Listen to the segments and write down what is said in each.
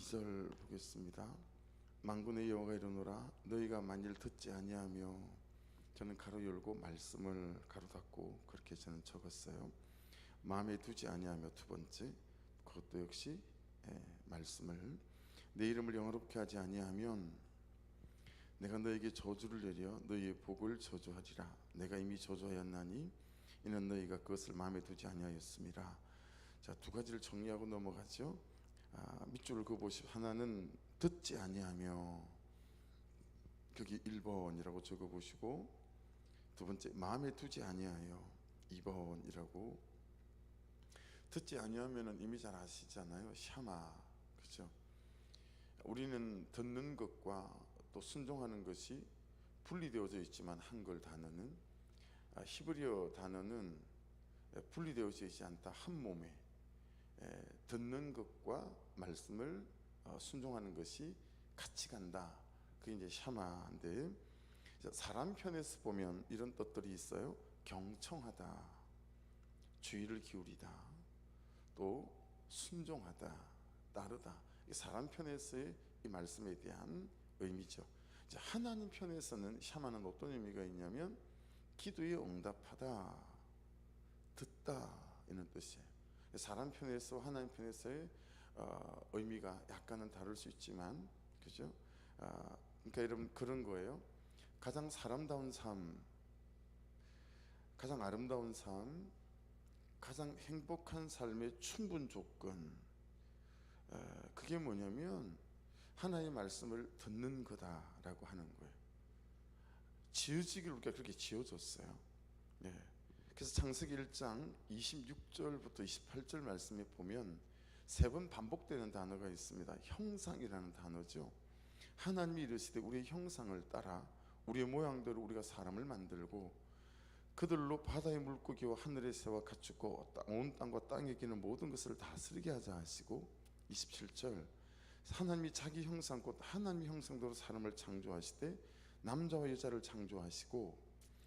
1절 보겠습니다. 만군의 여호와가 이르노라 너희가 만일 듣지 아니하며, 저는 가로 열고 말씀을 가로 닫고 그렇게 저는 적었어요. 마음에 두지 아니하며, 두 번째 그것도 역시 말씀을, 내 이름을 영화롭게 하지 아니하면 내가 너에게 저주를 내려 너희의 복을 저주하리라. 내가 이미 저주하였나니 이는 너희가 그것을 마음에 두지 아니하였음이라. 자, 두 가지를 정리하고 넘어가죠. 밑줄을 그어보시오. 하나는 듣지 아니하며, 거기 1번이라고 적어보시고, 두 번째 마음에 두지 아니하여 2번이라고. 듣지 아니하면은 이미 잘 아시잖아요. 샤마, 그죠? 우리는 듣는 것과 또 순종하는 것이 분리되어져 있지만, 한글 단어는, 히브리어 단어는 분리되어져 있지 않다. 한 몸에 듣는 것과 말씀을 순종하는 것이 같이 간다. 그게 이제 샤마인데, 사람 편에서 보면 이런 뜻들이 있어요. 경청하다, 주의를 기울이다, 또 순종하다, 따르다. 사람 편에서의 이 말씀에 대한 의미죠. 하나님 편에서는 샤마는 어떤 의미가 있냐면, 기도에 응답하다, 듣다, 이런 뜻이에요. 사람 편에서 하나님 편에서의 의미가 약간은 다를 수 있지만, 그죠? 그러니까 여러분, 그런 거예요. 가장 사람다운 삶, 가장 아름다운 삶, 가장 행복한 삶의 충분 조건, 그게 뭐냐면 하나님의 말씀을 듣는 거다라고 하는 거예요. 지어지기를 우리가 그렇게 지어졌어요. 그래서 창세기 1장 26절부터 28절 말씀에 보면 세 번 반복되는 단어가 있습니다. 형상이라는 단어죠. 하나님이 이르시되 우리의 형상을 따라 우리의 모양대로 우리가 사람을 만들고 그들로 바다의 물고기와 하늘의 새와 가축과 온 땅과 땅에 기는 모든 것을 다스리게 하자 하시고, 27절 하나님이 자기 형상 곧 하나님의 형상대로 사람을 창조하시되 남자와 여자를 창조하시고,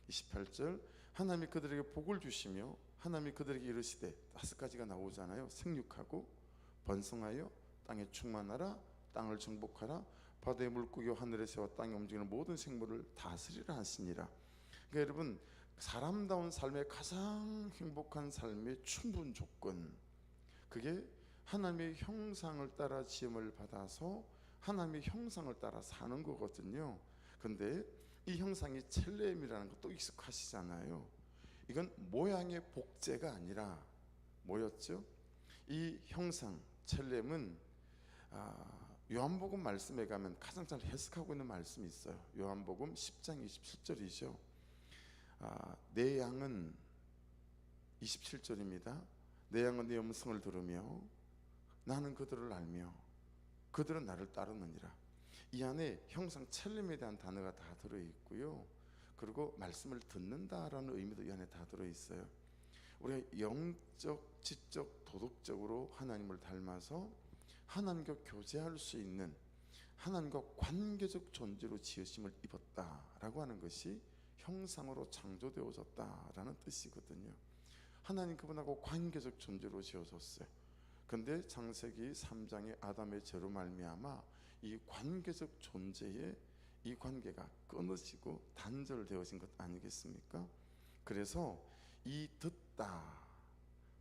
28절 하나님이 그들에게 복을 주시며 하나님이 그들에게 이르시되, 5가지가 나오잖아요. 생육하고 번성하여 땅에 충만하라, 땅을 정복하라, 바다의 물고기와 하늘의 새와 땅에 움직이는 모든 생물을 다스리라 하시니라. 그러니까 여러분, 사람다운 삶의 가장 행복한 삶의 충분 조건, 그게 하나님의 형상을 따라 지음을 받아서 하나님의 형상을 따라 사는 거거든요. 근데 이 형상이 첼렘이라는 것도 익숙하시잖아요. 이건 모양의 복제가 아니라 뭐였죠? 이 형상 첼렘은 요한복음 말씀에 가면 가장 잘 해석하고 있는 말씀이 있어요. 요한복음 10장 27절이죠. 내 양은, 27절입니다. 내 양은 내 음성을 들으며 나는 그들을 알며 그들은 나를 따르느니라. 이 안에 형상 첼렘에 대한 단어가 다 들어있고요. 그리고 말씀을 듣는다라는 의미도 이 안에 다 들어있어요. 우리가 영적, 지적, 도덕적으로 하나님을 닮아서 하나님과 교제할 수 있는, 하나님과 관계적 존재로 지으심을 입었다라고 하는 것이 형상으로 창조되어졌다라는 뜻이거든요. 하나님 그분하고 관계적 존재로 지어졌어요. 근데 창세기 3장의 아담의 죄로 말미암아 이 관계적 존재의 이 관계가 끊어지고 단절되어진 것 아니겠습니까? 그래서 이 듣다,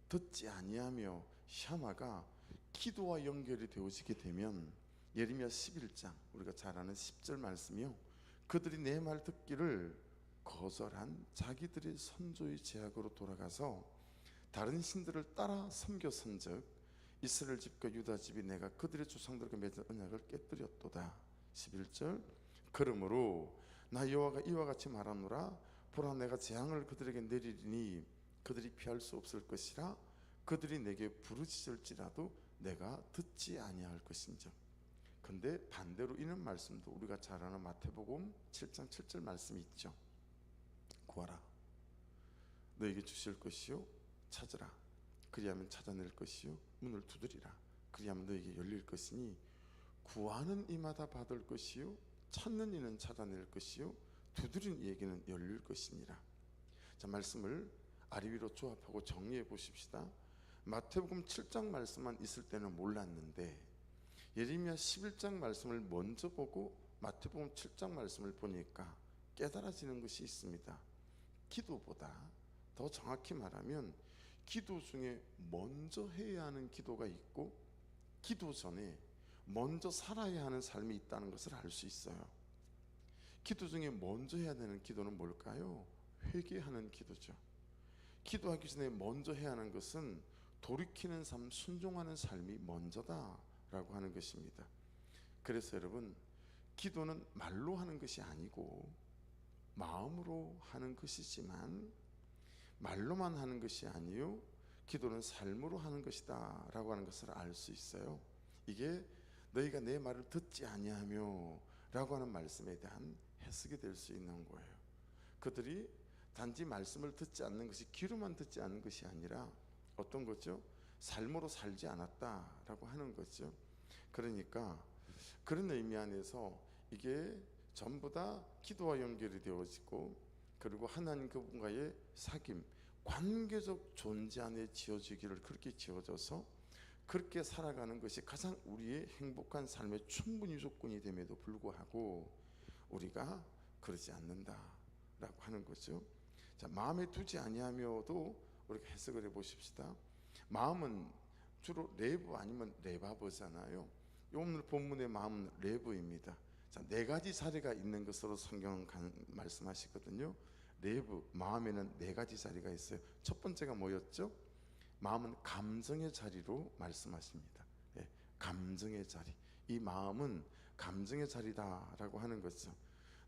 듣지 아니하며 샤마가 기도와 연결이 되어지게 되면, 예레미야 11장 우리가 잘 아는 10절 말씀이요, 그들이 내 말 듣기를 거절한 자기들의 선조의 제약으로 돌아가서 다른 신들을 따라 섬겼은즉 이스라엘 집과 유다 집이 내가 그들의 조상들과 맺은 언약을 깨뜨렸도다. 11절 그러므로 나 여호와가 이와 같이 말하노라. 보라, 내가 재앙을 그들에게 내리리니 그들이 피할 수 없을 것이라. 그들이 내게 부르짖을지라도 내가 듣지 아니할 것인즉. 근데 반대로 이런 말씀도 우리가 잘 아는 마태복음 7장 7절 말씀이 있죠. 구하라, 너에게 주실 것이요, 찾으라, 그리하면 찾아낼 것이요, 문을 두드리라, 그리하면 너에게 열릴 것이니 구하는 이마다 받을 것이요, 찾는 이는 찾아낼 것이요, 두드린 이에게는 열릴 것이니라. 자, 말씀을 아래 위로 조합하고 정리해 보십시다. 마태복음 7장 말씀만 있을 때는 몰랐는데 예레미야 11장 말씀을 먼저 보고 마태복음 7장 말씀을 보니까 깨달아지는 것이 있습니다. 기도보다 더 정확히 말하면 기도 중에 먼저 해야 하는 기도가 있고 기도 전에 먼저 살아야 하는 삶이 있다는 것을 알 수 있어요. 기도 중에 먼저 해야 되는 기도는 뭘까요? 회개하는 기도죠. 기도하기 전에 먼저 해야 하는 것은 돌이키는 삶, 순종하는 삶이 먼저다라고 하는 것입니다. 그래서 여러분, 기도는 말로 하는 것이 아니고 마음으로 하는 것이지만 말로만 하는 것이 아니요 기도는 삶으로 하는 것이다 라고 하는 것을 알 수 있어요. 이게 너희가 내 말을 듣지 아니하며 라고 하는 말씀에 대한 해석이 될 수 있는 거예요. 그들이 단지 말씀을 듣지 않는 것이 귀로만 듣지 않는 것이 아니라 어떤 거죠? 삶으로 살지 않았다라고 하는 거죠. 그러니까 그런 의미 안에서 이게 전부 다 기도와 연결이 되어지고 그리고 하나님 그분과의 사귐, 관계적 존재 안에 지어지기를 그렇게 지어져서 그렇게 살아가는 것이 가장 우리의 행복한 삶의 충분히 조건이 됨에도 불구하고 우리가 그러지 않는다라고 하는 거죠. 자, 마음에 두지 아니하며도 우리가 해석을 해보십시다. 마음은 주로 레브 아니면 레바버잖아요. 오늘 본문의 마음은 레브입니다. 자, 네 가지 자리가 있는 것으로 성경은 말씀하시거든요. 레브, 마음에는 네 가지 자리가 있어요. 첫 번째가 뭐였죠? 마음은 감정의 자리로 말씀하십니다. 예, 감정의 자리. 이 마음은 감정의 자리다라고 하는 거죠.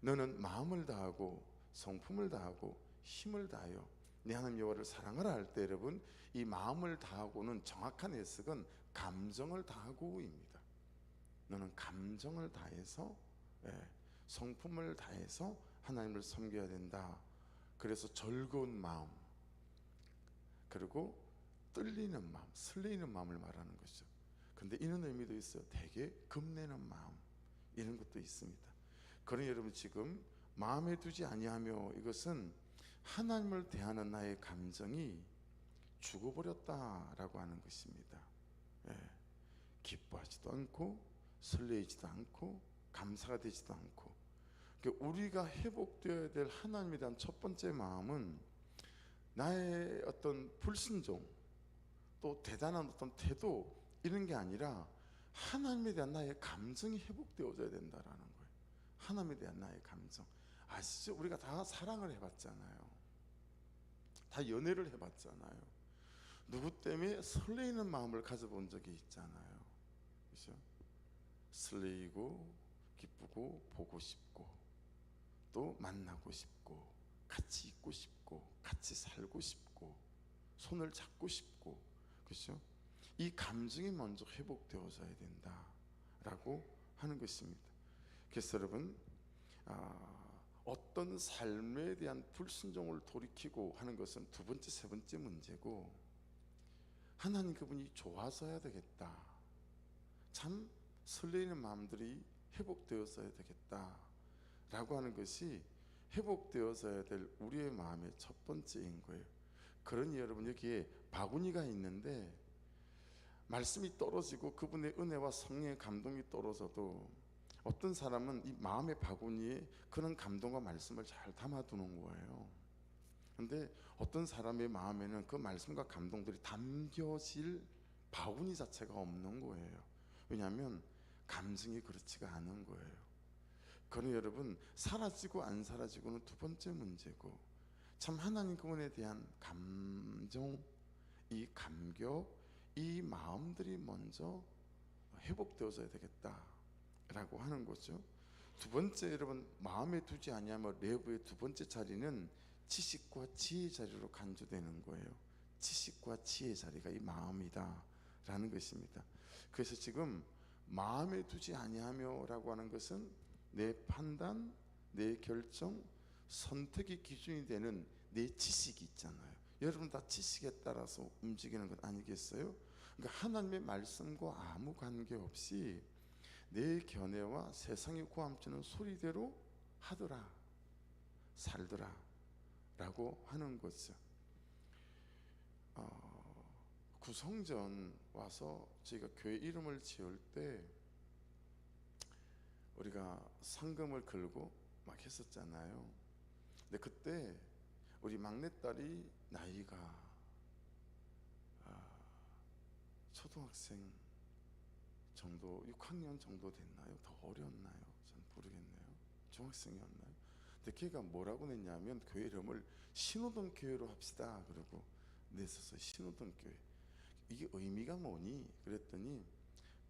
너는 마음을 다하고 성품을 다하고 힘을 다하여 내 하나님 여호와를 사랑하라 할 때 여러분, 이 마음을 다하고는 정확한 해석은 감정을 다하고입니다. 너는 감정을 다해서 성품을 다해서 하나님을 섬겨야 된다. 그래서 즐거운 마음 그리고 떨리는 마음, 설레이는 마음을 말하는 것이죠. 근데 이런 의미도 있어요. 되게 겁내는 마음, 이런 것도 있습니다. 그러니 여러분, 지금 마음에 두지 아니하며 이것은 하나님을 대하는 나의 감정이 죽어버렸다라고 하는 것입니다. 기뻐하지도 않고 설레이지도 않고 감사가 되지도 않고, 그러니까 우리가 회복되어야 될 하나님에 대한 첫 번째 마음은 나의 어떤 불순종 또 대단한 어떤 태도 이런 게 아니라 하나님에 대한 나의 감정이 회복되어져야 된다라는 거예요. 하나님에 대한 나의 감정. 아시죠? 우리가 다 사랑을 해봤잖아요. 다 연애를 해봤잖아요. 누구 때문에 설레이는 마음을 가져본 적이 있잖아요. 그렇죠? 설레이고 기쁘고 보고 싶고 또 만나고 싶고 같이 있고 싶고 같이 살고 싶고 손을 잡고 싶고, 그렇죠? 이 감정이 먼저 회복되어져야 된다라고 하는 것입니다. 그래서 여러분, 어떤 삶에 대한 불순종을 돌이키고 하는 것은 두 번째, 세 번째 문제고, 하나님 그분이 좋아서야 되겠다. 참 설레이는 마음들이 회복되어서야 되겠다라고 하는 것이 회복되어서야 될 우리의 마음의 첫 번째인 거예요. 그러니 여러분, 여기에 바구니가 있는데 말씀이 떨어지고 그분의 은혜와 성령의 감동이 떨어져도 어떤 사람은 이 마음의 바구니에 그런 감동과 말씀을 잘 담아두는 거예요. 근데 어떤 사람의 마음에는 그 말씀과 감동들이 담겨질 바구니 자체가 없는 거예요. 왜냐하면 감정이 그렇지가 않은 거예요. 그러니 여러분, 사라지고 안 사라지고는 두 번째 문제고, 참 하나님 그분에 대한 감정, 이 감격, 이 마음들이 먼저 회복되어져야 되겠다라고 하는 거죠. 두 번째, 여러분, 마음에 두지 아니하며 레브의 두 번째 자리는 지식과 지혜 자리로 간주되는 거예요. 지식과 지혜 자리가 이 마음이다라는 것입니다. 그래서 지금 마음에 두지 아니하며라고 하는 것은 내 판단, 내 결정, 선택의 기준이 되는 내 지식이 있잖아요. 여러분 다 지식에 따라서 움직이는 것 아니겠어요? 그러니까 하나님의 말씀과 아무 관계없이 내 견해와 세상이 고함치는 소리대로 하더라, 살더라 라고 하는 거죠. 구성전 와서 저희가 교회 이름을 지을 때 우리가 상금을 걸고 막 했었잖아요. 근데 그때 우리 막내딸이 나이가 초등학생 정도, 6학년 정도 됐나요? 더 어렸나요? 전 모르겠네요. 중학생이었나요? 근데 걔가 뭐라고 냈냐면 교회 이름을 신호등 교회로 합시다 그러고 냈었어요. 신호등 교회. 이게 의미가 뭐니? 그랬더니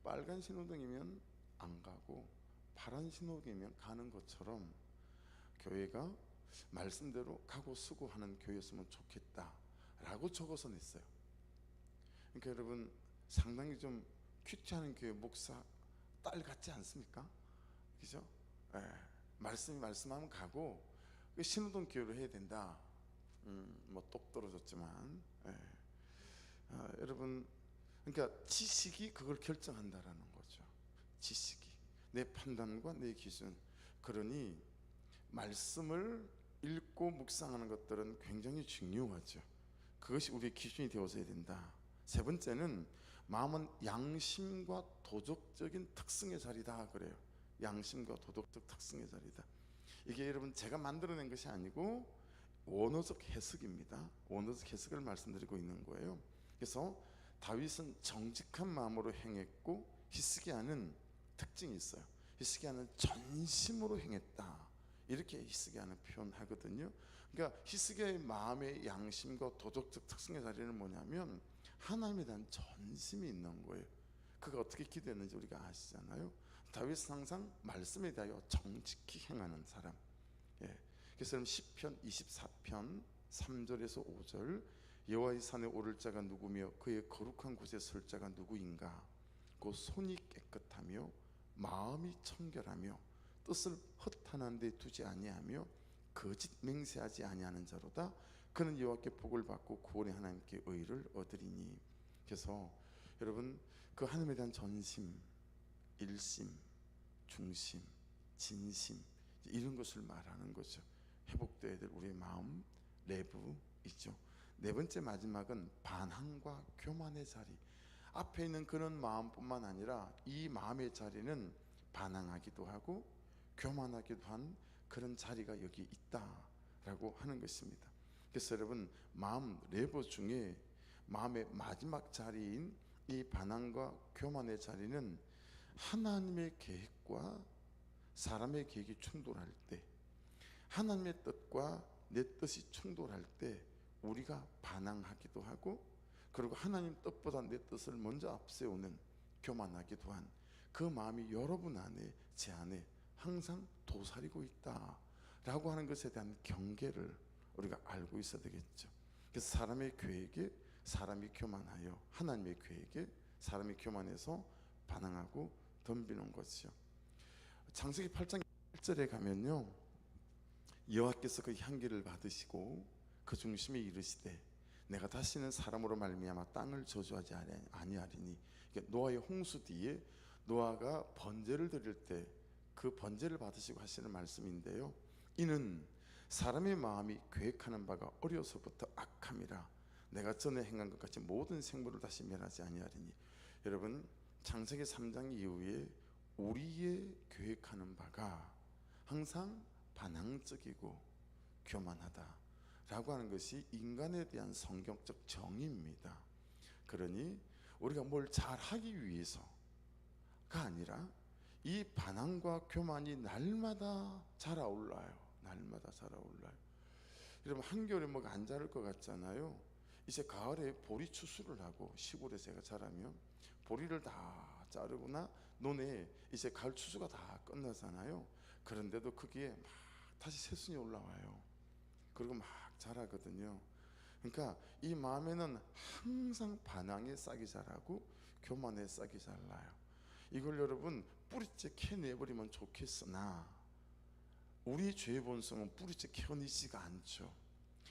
빨간 신호등이면 안 가고 파란 신호등이면 가는 것처럼 교회가 말씀대로 가고 수고하는 교회였으면 좋겠다라고 적어서 냈어요. 그러니까 여러분 상당히 좀 큐티하는 교회 목사 딸 같지 않습니까? 그죠? 예. 말씀하면 가고 신호등 교회로 해야 된다. 뭐 똑 떨어졌지만 예. 여러분 그러니까 지식이 그걸 결정한다라는 거죠. 지식이 내 판단과 내 기준. 그러니 말씀을 읽고 묵상하는 것들은 굉장히 중요하죠. 그것이 우리의 기준이 되어져야 된다. 세 번째는 마음은 양심과 도덕적인 특성의 자리다 그래요. 양심과 도덕적 특성의 자리다. 이게 여러분 제가 만들어낸 것이 아니고 원어적 해석입니다. 원어적 해석을 말씀드리고 있는 거예요. 그래서 다윗은 정직한 마음으로 행했고 히스기야는 특징이 있어요. 히스기야는 전심으로 행했다. 이렇게 히스기야는 표현하거든요. 그러니까 히스기야의 마음의 양심과 도덕적 특성의 자리는 뭐냐면 하나님에 대한 전심이 있는 거예요. 그가 어떻게 기도했는지 우리가 아시잖아요. 다윗은 항상 말씀에 대하여 정직히 행하는 사람. 예. 그래서 시편 24편 3절에서 5절 여호와의 산에 오를 자가 누구며 그의 거룩한 곳에 설 자가 누구인가? 그 손이 깨끗하며 마음이 청결하며 뜻을 허탄한 데 두지 아니하며 거짓 맹세하지 아니하는 자로다. 그는 여호와께 복을 받고 구원의 하나님께 의를 얻으리니. 그래서 여러분 그 하나님에 대한 전심, 일심, 중심, 진심 이런 것을 말하는 거죠. 회복되어야 될 우리의 마음 내부이죠. 네 번째 마지막은 반항과 교만의 자리. 앞에 있는 그런 마음뿐만 아니라 이 마음의 자리는 반항하기도 하고 교만하기도 한 그런 자리가 여기 있다라고 하는 것입니다. 그래서 여러분 마음 레버 중에 마음의 마지막 자리인 이 반항과 교만의 자리는 하나님의 계획과 사람의 계획이 충돌할 때, 하나님의 뜻과 내 뜻이 충돌할 때 우리가 반항하기도 하고, 그리고 하나님 뜻보다 내 뜻을 먼저 앞세우는 교만하기도 한 그 마음이 여러분 안에, 제 안에 항상 도사리고 있다라고 하는 것에 대한 경계를 우리가 알고 있어야 되겠죠. 그래서 사람의 계획에 사람이 교만하여 하나님의 계획에 사람이 교만해서 반항하고 덤비는 것이죠. 창세기 8장 1절에 가면요, 여호와께서 그 향기를 받으시고 그 중심에 이르시되 내가 다시는 사람으로 말미암아 땅을 저주하지 아니하리니. 노아의 홍수 뒤에 노아가 번제를 드릴 때 그 번제를 받으시고 하시는 말씀인데요, 이는 사람의 마음이 계획하는 바가 어려서부터 악함이라 내가 전에 행한 것 같이 모든 생물을 다시 멸하지 아니하리니. 여러분 창세기 3장 이후에 우리의 계획하는 바가 항상 반항적이고 교만하다라고 하는 것이 인간에 대한 성경적 정의입니다. 그러니 우리가 뭘 잘하기 위해서가 아니라 이 반항과 교만이 날마다 자라올라요. 날마다 자라올라요. 여러분 한겨울에 뭐가 안 자랄 것 같잖아요. 이제 가을에 보리 추수를 하고 시골에 제가 자라면 보리를 다 자르거나 논에 이제 가을 추수가 다 끝나잖아요. 그런데도 거기에 막 다시 새순이 올라와요. 그리고 막 자라거든요. 그러니까 이 마음에는 항상 반항의 싹이 자라고 교만의 싹이 자라요. 이걸 여러분 뿌리째 캐내버리면 좋겠으나 우리 죄의 본성은 뿌리째 캐내지가 않죠.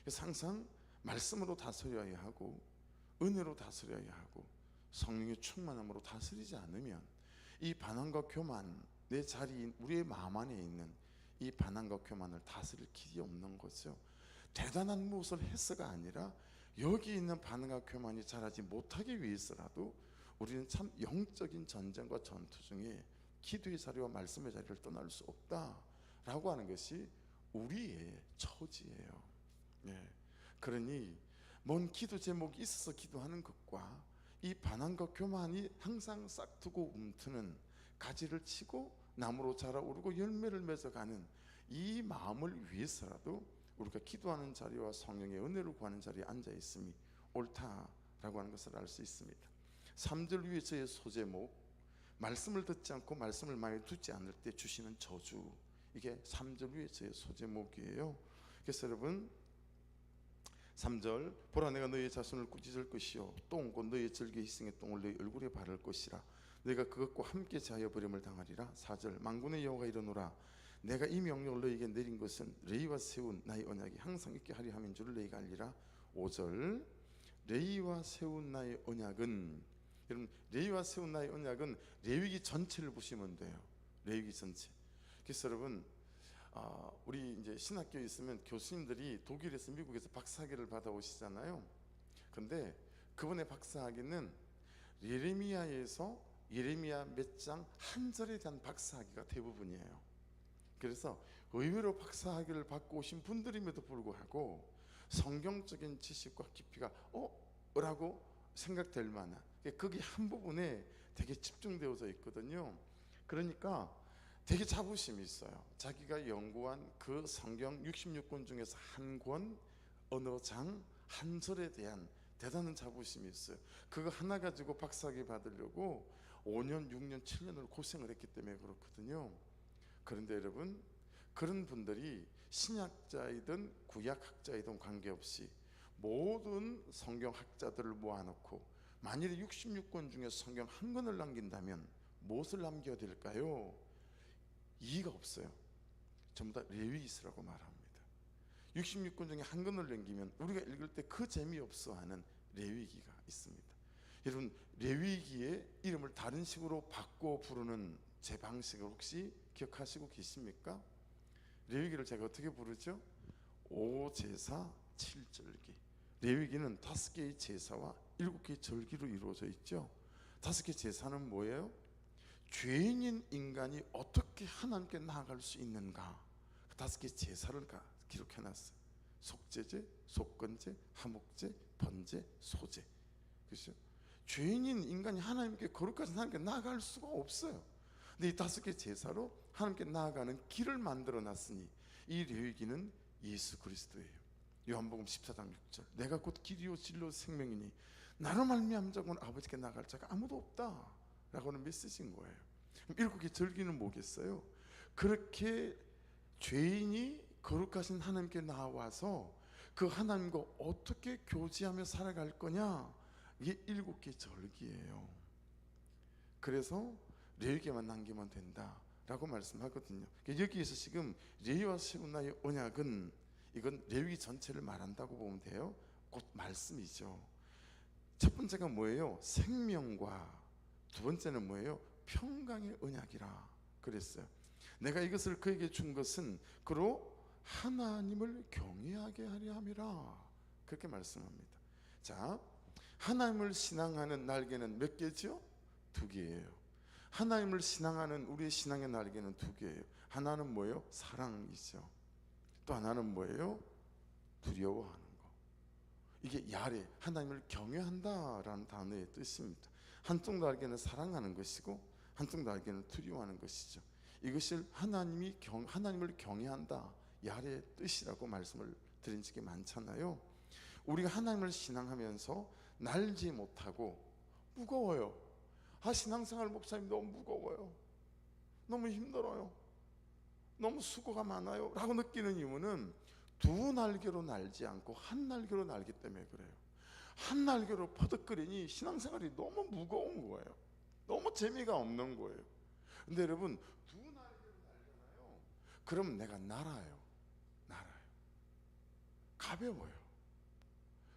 그래서 항상 말씀으로 다스려야 하고 은혜로 다스려야 하고 성령의 충만함으로 다스리지 않으면 이 반항과 교만, 내 자리인 우리의 마음 안에 있는 이 반항과 교만을 다스릴 길이 없는 거죠. 대단한 무엇을 해서가 아니라 여기 있는 반항과 교만이 자라지 못하기 위해서라도 우리는 참 영적인 전쟁과 전투 중에 기도의 자리와 말씀의 자리를 떠날 수 없다라고 하는 것이 우리의 처지예요. 예. 그러니 뭔 기도 제목이 있어서 기도하는 것과 이 반항과 교만이 항상 싹트고 움트는 가지를 치고 나무로 자라오르고 열매를 맺어가는 이 마음을 위해서라도 우리가 기도하는 자리와 성령의 은혜를 구하는 자리에 앉아 있음이 옳다라고 하는 것을 알 수 있습니다. 3절 위에 저의 소제목, 말씀을 듣지 않고 말씀을 마음에 두지 않을 때 주시는 저주, 이게 3절 위에 저의 소제목이에요. 그래서 여러분 3절, 보라 내가 너희의 자손을 꾸짖을 것이요 또 얹고 너희의 절개 희생의 똥을 너희 얼굴에 바를 것이라 너희가 그것과 함께 자여 버림을 당하리라. 4절, 만군의 여호와가 이르노라 내가 이 명령을 너희에게 내린 것은 레위와 세운 나의 언약이 항상 있게 하리 함인 줄을 너희가 알리라. 5절, 레위와 세운 나의 언약은, 여러분 레위와 세운 나의 언약은 레위기 전체를 보시면 돼요. 레위기 전체. 그래서 여러분 우리 이제 신학교에 있으면 교수님들이 독일에서 미국에서 박사학위를 받아오시잖아요. 근데 그분의 박사학위는 예레미야에서 예레미야 몇 장 한 절에 대한 박사학위가 대부분이에요. 그래서 의외로 박사학위를 받고 오신 분들임에도 불구하고 성경적인 지식과 깊이가 라고 생각될 만한 거기 한 부분에 되게 집중되어져 있거든요. 그러니까 되게 자부심이 있어요. 자기가 연구한 그 성경 66권 중에서 한 권, 어느 장, 한 절에 대한 대단한 자부심이 있어요. 그거 하나 가지고 박사학위 받으려고 5년, 6년, 7년을 고생을 했기 때문에 그렇거든요. 그런데 여러분, 그런 분들이 신약자이든 구약학자이든 관계없이 모든 성경학자들을 모아놓고 만일에 66권 중에 성경 한 권을 남긴다면 무엇을 남겨야 될까요? 이의가 없어요. 전부 다 레위기서라고 말합니다. 66권 중에 한 권을 남기면 우리가 읽을 때 그 재미없어 하는 레위기가 있습니다. 여러분 레위기의 이름을 다른 식으로 바꿔 부르는 제 방식을 혹시 기억하시고 계십니까? 레위기를 제가 어떻게 부르죠? 5제사 7절기. 레위기는 5개의 제사와 7개의 절기로 이루어져 있죠. 5개의 제사는 뭐예요? 죄인인 인간이 어떻게 하나님께 나아갈 수 있는가, 5개의 제사를 기록해놨어요. 속죄제, 속건제, 화목제, 번제, 소제. 그렇죠? 죄인인 인간이 하나님께 거룩하신 하나님께 나아갈 수가 없어요. 근데 이 5개의 제사로 하나님께 나아가는 길을 만들어놨으니 이 레위기는 예수 그리스도예요. 요한복음 14장 6절, 내가 곧 길이요 진리요 생명이니 나로 말미암은 자고는 아버지께 나아갈 자가 아무도 없다 라고 하는 메시지인 거예요. 7개의 절기는 뭐겠어요? 그렇게 죄인이 거룩하신 하나님께 나와서 그 하나님과 어떻게 교제하며 살아갈 거냐, 이게 7개의 절기예요. 그래서 레위기만 남기면 된다라고 말씀하거든요. 여기에서 지금 레위와 세운 나의 언약은, 이건 레위기 전체를 말한다고 보면 돼요. 곧 말씀이죠. 첫 번째가 뭐예요? 생명과, 두 번째는 뭐예요? 평강의 언약이라 그랬어요. 내가 이것을 그에게 준 것은 그로 하나님을 경외하게 하려 함이라, 그렇게 말씀합니다. 자, 하나님을 신앙하는 날개는 몇 개죠? 2개예요. 하나님을 신앙하는 우리의 신앙의 날개는 2개예요. 하나는 뭐예요? 사랑이죠. 또 하나는 뭐예요? 두려워하는 거. 이게 야레, 하나님을 경외한다라는 단어의 뜻입니다. 한쪽 날개는 사랑하는 것이고 한쪽 날개는 두려워하는 것이죠. 이것을 하나님을 경외한다, 야레의 뜻이라고 말씀을 드린 적이 많잖아요. 우리가 하나님을 신앙하면서 날지 못하고 무거워요. 신앙생활 목사님 너무 무거워요, 너무 힘들어요, 너무 수고가 많아요 라고 느끼는 이유는 2 날개로 날지 않고 한 날개로 날기 때문에 그래요. 한 날개로 퍼득거리니 신앙생활이 너무 무거운 거예요. 너무 재미가 없는 거예요. 근데 여러분 2 날개로 날잖아요. 그럼 내가 날아요. 가벼워요.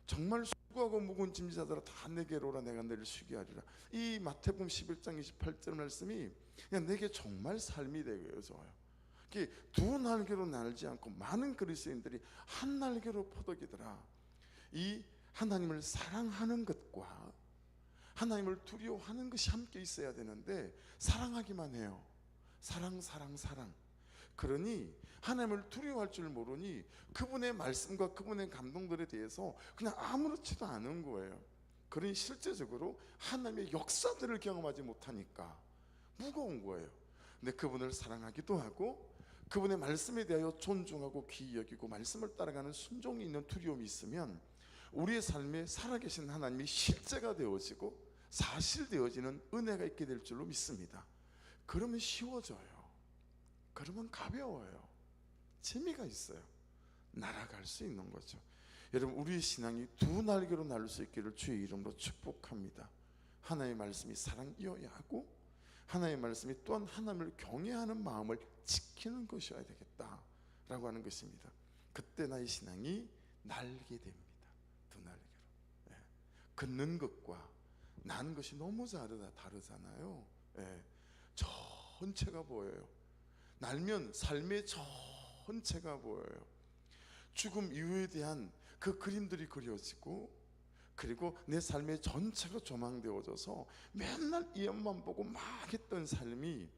정말 수고하고 무거운 짐지자들아 다 내게로 오라, 내가 너를 쉬게 하리라. 이 마태복음 11장 28절 말씀이 그냥 내게 정말 삶이 되어져요. 2 날개로 날지 않고 많은 그리스도인들이 한 날개로 퍼덕이더라. 이 하나님을 사랑하는 것과 하나님을 두려워하는 것이 함께 있어야 되는데 사랑하기만 해요. 사랑 사랑 사랑. 그러니 하나님을 두려워할 줄 모르니 그분의 말씀과 그분의 감동들에 대해서 그냥 아무렇지도 않은 거예요. 그러니 실제적으로 하나님의 역사들을 경험하지 못하니까 무거운 거예요. 근데 그분을 사랑하기도 하고 그분의 말씀에 대하여 존중하고 귀히 여기고 말씀을 따라가는 순종이 있는 두려움이 있으면 우리의 삶에 살아계신 하나님이 실제가 되어지고 사실되어지는 은혜가 있게 될 줄로 믿습니다. 그러면 쉬워져요. 그러면 가벼워요. 재미가 있어요. 날아갈 수 있는 거죠. 여러분, 우리의 신앙이 두 날개로 날릴 수 있기를 주의 이름으로 축복합니다. 하나님의 말씀이 사랑이어야 하고 하나님의 말씀이 또한 하나님을 경외하는 마음을 지키는 것이어야 되겠다라고 하는 것입니다. 그때 나의 신앙이 날게 됩니다. 두 날개로. 예. 걷는 것과 나는 것이 너무 다르잖아요. 예. 전체가 보여요. 날면 삶의 전체가 보여요. 죽음 이후에 대한 그 그림들이 그려지고 그리고 내 삶의 전체가 조망되어져서 맨날 이 옆만 보고 막 했던 삶이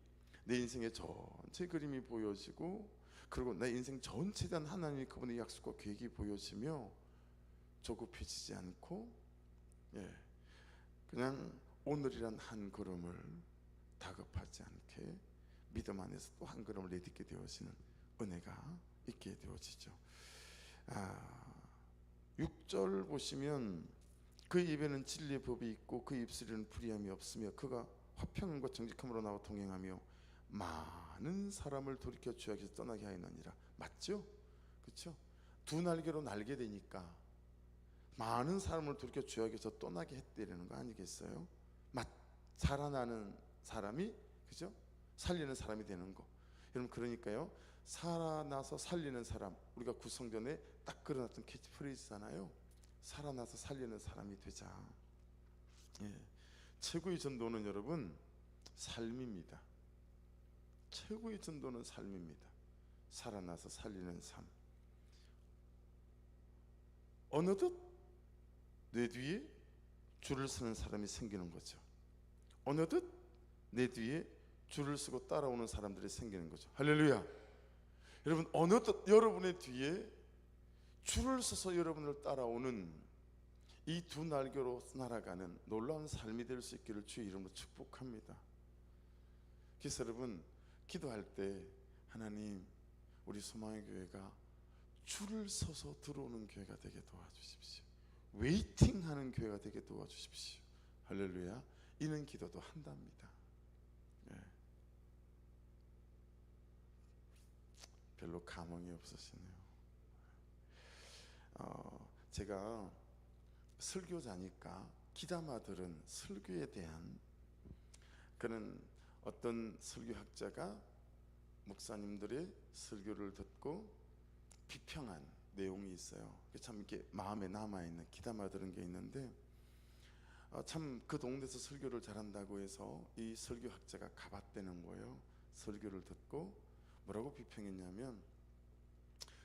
내 인생의 전체 그림이 보여지고 그리고 내 인생 전체에 대한 하나님의 그분의 약속과 계획이 보여지며 조급해지지 않고 그냥 오늘이란 한 걸음을 다급하지 않게 믿음 안에서 또 한 걸음을 내딛게 되어지는 은혜가 있게 되어지죠. 6절 보시면 그 입에는 진리의 법이 있고 그 입술에는 불의함이 없으며 그가 화평함과 정직함으로 나와 동행하며 많은 사람을 돌이켜 죄악에서 떠나게 하였느니라. 맞죠? 그렇죠? 두 날개로 날게 되니까 많은 사람을 돌이켜 죄악에서 떠나게 했다는 거 아니겠어요? 살아나는 사람이, 그죠? 살리는 사람이 되는 거. 여러분, 그러니까요, 살아나서 살리는 사람, 우리가 구성전에 딱 그려놨던 캐치프레이즈잖아요. 살아나서 살리는 사람이 되자. 최고의 전도는 여러분 삶입니다. 최고의 전도는 삶입니다. 살아나서 살리는 삶. 어느덧 내 뒤에 줄을 서는 사람이 생기는 거죠. 어느덧 내 뒤에 줄을 서고 따라오는 사람들이 생기는 거죠. 할렐루야. 여러분, 어느덧 여러분의 뒤에 줄을 서서 여러분을 따라오는 이 두 날개로 날아가는 놀라운 삶이 될 수 있기를 주의 이름으로 축복합니다. 그래서 여러분, 기도할 때 하나님, 우리 소망의 교회가 줄을 서서 들어오는 교회가 되게 도와주십시오. 웨이팅하는 교회가 되게 도와주십시오. 할렐루야. 이는 기도도 한답니다. 별로 감흥이 없으시네요. 제가 설교자니까 기담아들은 설교에 대한 그런 어떤 설교학자가 목사님들의 설교를 듣고 비평한 내용이 있어요. 참 이렇게 마음에 남아있는 기담아들은 게 있는데 참 그 동네에서 설교를 잘한다고 해서 이 설교학자가 가봤다는 거예요. 설교를 듣고 뭐라고 비평했냐면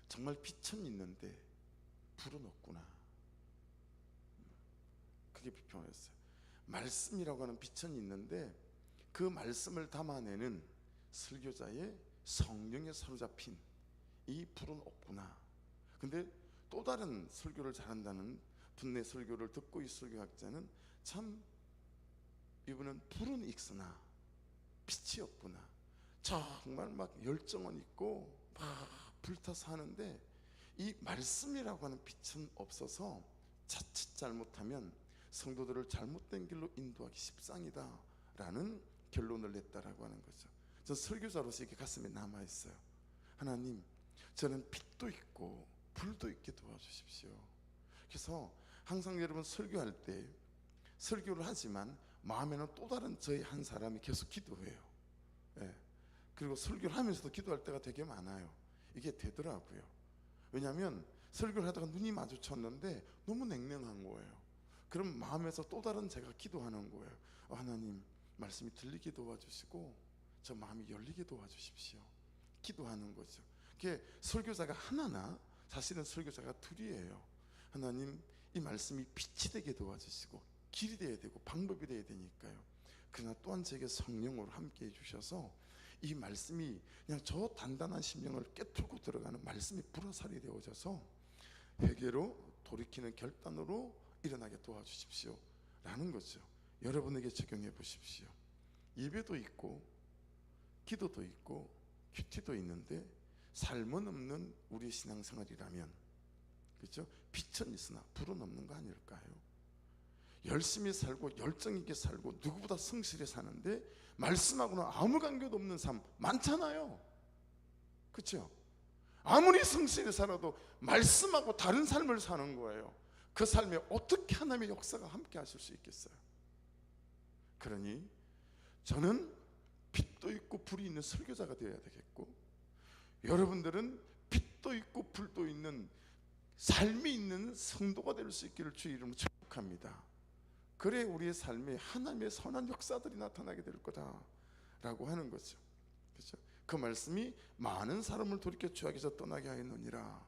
정말 빛은 있는데 불은 없구나. 그게 비평을 했어요. 말씀이라고 하는 빛은 있는데 그 말씀을 담아내는 설교자의 성령에 사로잡힌 이 불은 없구나. 근데 또 다른 설교를 잘한다는 분의 설교를 듣고 이 설교학자는 참 이분은 불은 있으나 빛이 없구나. 정말 막 열정은 있고 막 불타서 하는데 이 말씀이라고 하는 빛은 없어서 자칫 잘못하면 성도들을 잘못된 길로 인도하기 십상이다 라는 결론을 냈다라고 하는 거죠. 저 설교자로서 이게 가슴에 남아있어요. 하나님, 저는 빛도 있고 불도 있게 도와주십시오. 그래서 항상 여러분 설교할 때 설교를 하지만 마음에는 또 다른 저희 한 사람이 계속 기도해요. 그리고 설교를 하면서도 기도할 때가 되게 많아요. 이게 되더라고요. 왜냐하면 설교를 하다가 눈이 마주쳤는데 너무 냉랭한 거예요. 그럼 마음에서 또 다른 제가 기도하는 거예요. 하나님, 말씀이 들리게 도와주시고 저 마음이 열리게 도와주십시오. 기도하는 거죠. 그게 설교자가 하나나 사실은 설교자가 둘이에요. 하나님, 이 말씀이 빛이 되게 도와주시고 길이 되어야 되고 방법이 되어야 되니까요. 그러나 또한 제게 성령으로 함께 해주셔서 이 말씀이 그냥 저 단단한 심령을 깨뚫고 들어가는 말씀이 불화살이 되어져서 회개로 돌이키는 결단으로 일어나게 도와주십시오 라는 거죠. 여러분에게 적용해 보십시오. 예배도 있고 기도도 있고 큐티도 있는데 삶은 없는 우리 신앙생활이라면, 그렇죠? 빛은 있으나 불은 없는 거 아닐까요? 열심히 살고 열정 있게 살고 누구보다 성실히 사는데 말씀하고는 아무 관계도 없는 삶 많잖아요. 그렇죠? 아무리 성실히 살아도 말씀하고 다른 삶을 사는 거예요. 그 삶에 어떻게 하나님의 역사가 함께 하실 수 있겠어요? 그러니 저는 빛도 있고 불이 있는 설교자가 되어야 되겠고, 여러분들은 빛도 있고 불도 있는 삶이 있는 성도가 될 수 있기를 주의 이름으로 축복합니다. 그래 우리의 삶에 하나님의 선한 역사들이 나타나게 될 거다라고 하는 거죠. 그렇죠? 그 말씀이 많은 사람을 돌이켜 주 앞에서 떠나게 하였느니라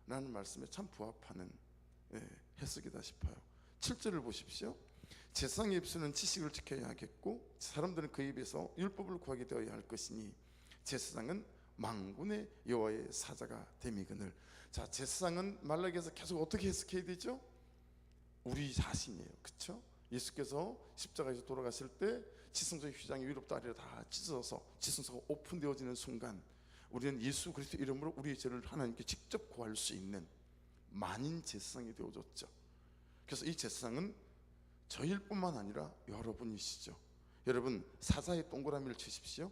라는 말씀에 참 부합하는 해석이다 싶어요. 7절을 보십시오. 제사장의 입술은 지식을 지켜야 하겠고 사람들은 그 입에서 율법을 구하게 되어야 할 것이니 제사장은 만군의 여호와의 사자가 됨이거늘. 자, 제사장은 말라기에서 계속 어떻게 해석해야 되죠? 우리 자신이에요. 그렇죠? 예수께서 십자가에서 돌아가실 때 지성소의 휘장이 위로부터 아래로 다 찢어져서 지성소가 오픈되어지는 순간 우리는 예수 그리스도 이름으로 우리의 죄를 하나님께 직접 구할 수 있는 만인 제사장이 되어졌죠. 그래서 이 제사장은 저일 뿐만 아니라 여러분이시죠. 여러분 사자의 동그라미를 치십시오.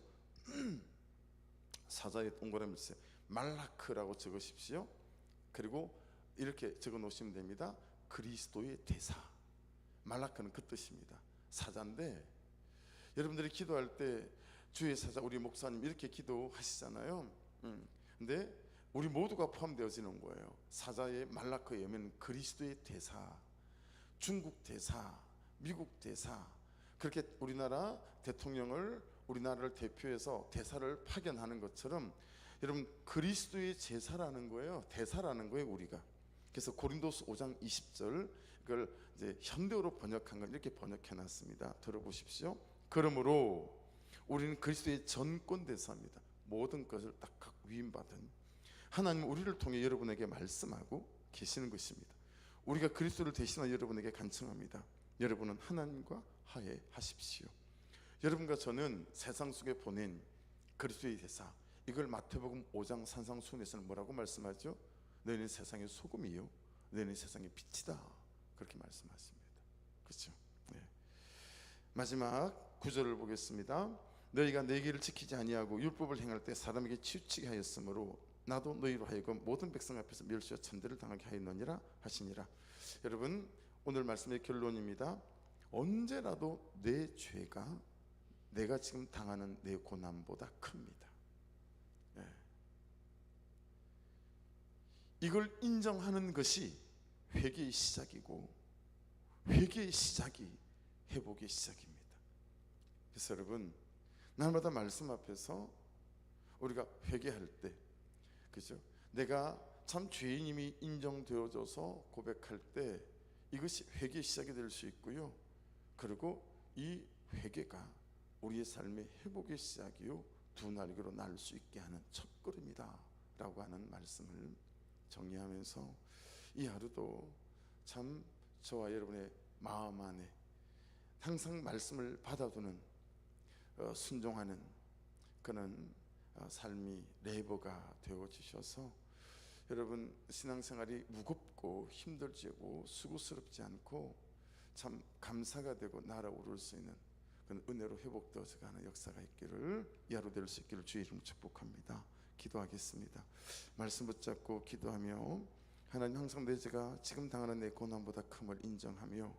사자의 동그라미를 치세요. 말라크라고 적으십시오. 그리고 이렇게 적어 놓으시면 됩니다. 그리스도의 대사. 말라크는 그 뜻입니다. 사자인데 여러분들이 기도할 때 주의 사자 우리 목사님 이렇게 기도하시잖아요. 근데 우리 모두가 포함되어지는 거예요. 사자의 말라크에 오면 그리스도의 대사, 중국 대사, 미국 대사, 그렇게 우리나라 대통령을 우리나라를 대표해서 대사를 파견하는 것처럼 여러분 그리스도의 제사라는 거예요. 대사라는 거예요 우리가. 그래서 고린도서 5장 20절 그걸 이제 현대어로 번역한 건 이렇게 번역해 놨습니다. 들어보십시오. 그러므로 우리는 그리스도의 전권 대사입니다. 모든 것을 딱 위임받은 하나님은 우리를 통해 여러분에게 말씀하고 계시는 것입니다. 우리가 그리스도를 대신하여 여러분에게 간청합니다. 여러분은 하나님과 화해하십시오. 여러분과 저는 세상 속에 보낸 그리스도의 대사, 이걸 마태복음 5장 산상수훈에서는 뭐라고 말씀하죠? 너희는 세상의 소금이요 너희는 세상의 빛이다, 그렇게 말씀하십니다. 그렇죠? 네. 마지막 9절을 보겠습니다. 너희가 내 길을 지키지 아니하고 율법을 행할 때 사람에게 치우치게 하였으므로 나도 너희로 하여금 모든 백성 앞에서 멸시와 천대를 당하게 하였느니라 하시니라. 여러분 오늘 말씀의 결론입니다. 언제라도 내 죄가 내가 지금 당하는 내 고난보다 큽니다. 네. 이걸 인정하는 것이 회개의 시작이고 회개의 시작이 회복의 시작입니다. 그래서 여러분 날마다 말씀 앞에서 우리가 회개할 때, 그죠? 내가 참 죄인임이 인정되어져서 고백할 때 이것이 회개의 시작이 될 수 있고요. 그리고 이 회개가 우리의 삶의 회복의 시작이요 두 날개로 날 수 있게 하는 첫걸음이다 라고 하는 말씀을 정리하면서 이 하루도 참 저와 여러분의 마음 안에 항상 말씀을 받아두는 순종하는 그런 삶이 레버가 되어주셔서 여러분 신앙생활이 무겁고 힘들지고 수고스럽지 않고 참 감사가 되고 날아오를 수 있는 그런 은혜로 회복되어서 가는 역사가 있기를, 이 하루 될 수 있기를 주의 이름으로 축복합니다. 기도하겠습니다. 말씀 붙잡고 기도하며 하나님 항상 내 죄가 지금 당하는 내 고난보다 큼을 인정하며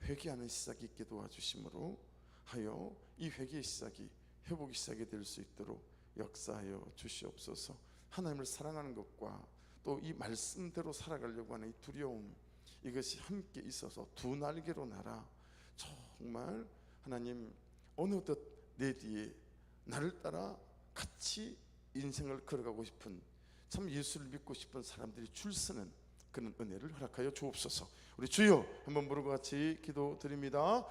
회개하는 시작이 있게 도와주심으로 하여 이 회개의 시작이 회복의 시작이 될 수 있도록 역사하여 주시옵소서. 하나님을 사랑하는 것과 또 이 말씀대로 살아가려고 하는 이 두려움, 이것이 함께 있어서 두 날개로 날아 정말 하나님 어느덧 내 뒤에 나를 따라 같이 인생을 걸어가고 싶은 참 예수를 믿고 싶은 사람들이 줄서는 그런 은혜를 허락하여 주옵소서. 우리 주여 한번 부르고 같이 기도드립니다.